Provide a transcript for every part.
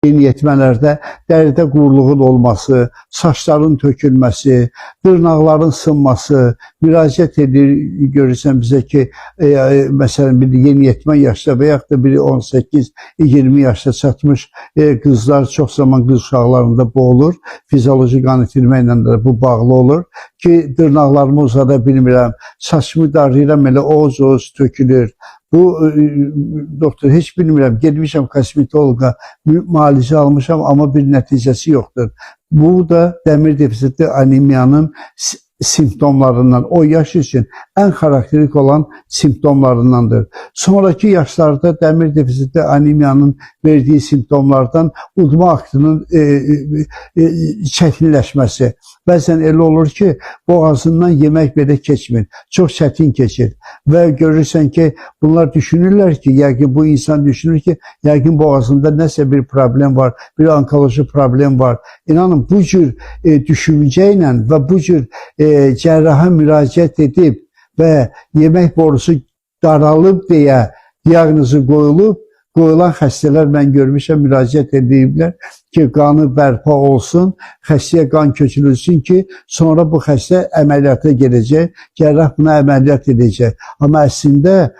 yeniyetmələrdə dəridə quruluğun olması, saçların tökülməsi, dırnaqların sınması, müraciət edir, görürsən bizə ki, məsələn, bir yeniyetmə yaşda və yaxud da biri 18-20 yaşda çatmış qızlar çox zaman qız uşaqlarında bu olur. Fizioloji qan itirmə ilə də bu bağlı olur ki, dırnaqlarımı uzada bilmirəm, saçımı darayıram, elə oz tökülür. Bu, doktor, heç bilmirəm, gedmişəm kosmetoloqa, müalicə almışam, amma bir nəticəsi yoxdur. Bu da dəmir defisitli anemiyanın simptomlarından, o yaş üçün ən xarakterik olan simptomlarındandır. Sonraki yaşlarda dəmir defisitli anemiyanın verdiyi simptomlardan udma aktının çətinləşməsi. Bəzən elə olur ki, boğazından yemək belə keçmir, çox çətin keçir və görürsən ki, bunlar düşünürlər ki, yəqin bu insan düşünür ki, yəqin boğazında nəsə bir problem var, bir onkoloji problem var. İnanın, bu cür düşüncə ilə və bu cür cərraha müraciət edib və yemək borusu daralıb deyə diaqnozu qoyulan xəstələr mən görmüşəm, müraciət ediblər ki, qanı bərpa olsun, xəstəyə qan köçürülsün ki, sonra bu xəstə əməliyyata gedəcək, cərrah buna əməliyyat edəcək. Amma əslində,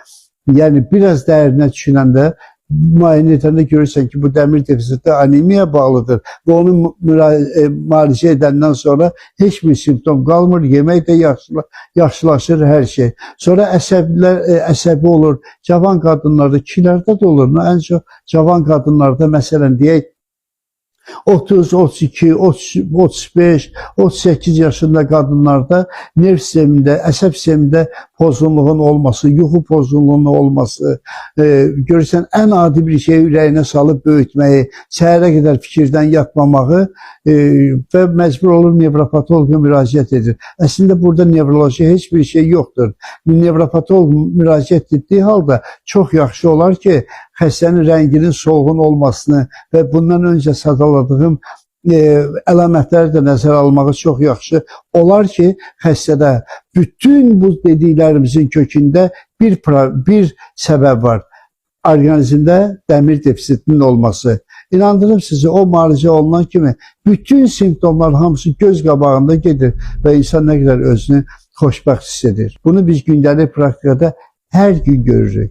yəni biraz dərinə düşünəndə, müayinə edəndə görürsən ki, bu dəmir defisitli anemiya bağlıdır və onu müalicə edəndən sonra heç bir simptom qalmır, yemək də yaxşılaşır hər şey. Sonra əsəbi olur, cavan qadınlarda, kişilərdə də olur, ən çox cavan qadınlarda, məsələn, deyək, 30, 32, 35, 38 yaşında qadınlarda nerv sistemində, əsəb sistemində pozğunluğun olması, yuxu pozğunluğunun olması, görürsən, ən adi bir şeyi ürəyinə salıb böyütməyi, səhərə qədər fikirdən yatmamağı və məcbur olur nevropatoloqa müraciət edir. Əslində, burada nevroloji heç bir şey yoxdur. Nevropatolog müraciət etdiyi halda çox yaxşı olar ki, xəstənin rənginin solğun olmasını və bundan öncə sadaladığım əlamətləri də nəzərə almağı çox yaxşı olar ki, xəstədə bütün bu dediklərimizin kökündə bir səbəb var. Orqanizmdə dəmir defisitinin olması. İnandırım sizi, o müalicə olunan kimi bütün simptomlar hamısı göz qabağında gedir və insan nə qədər özünü xoşbəxt hiss edir. Bunu biz gündəlik praktikada hər gün görürük.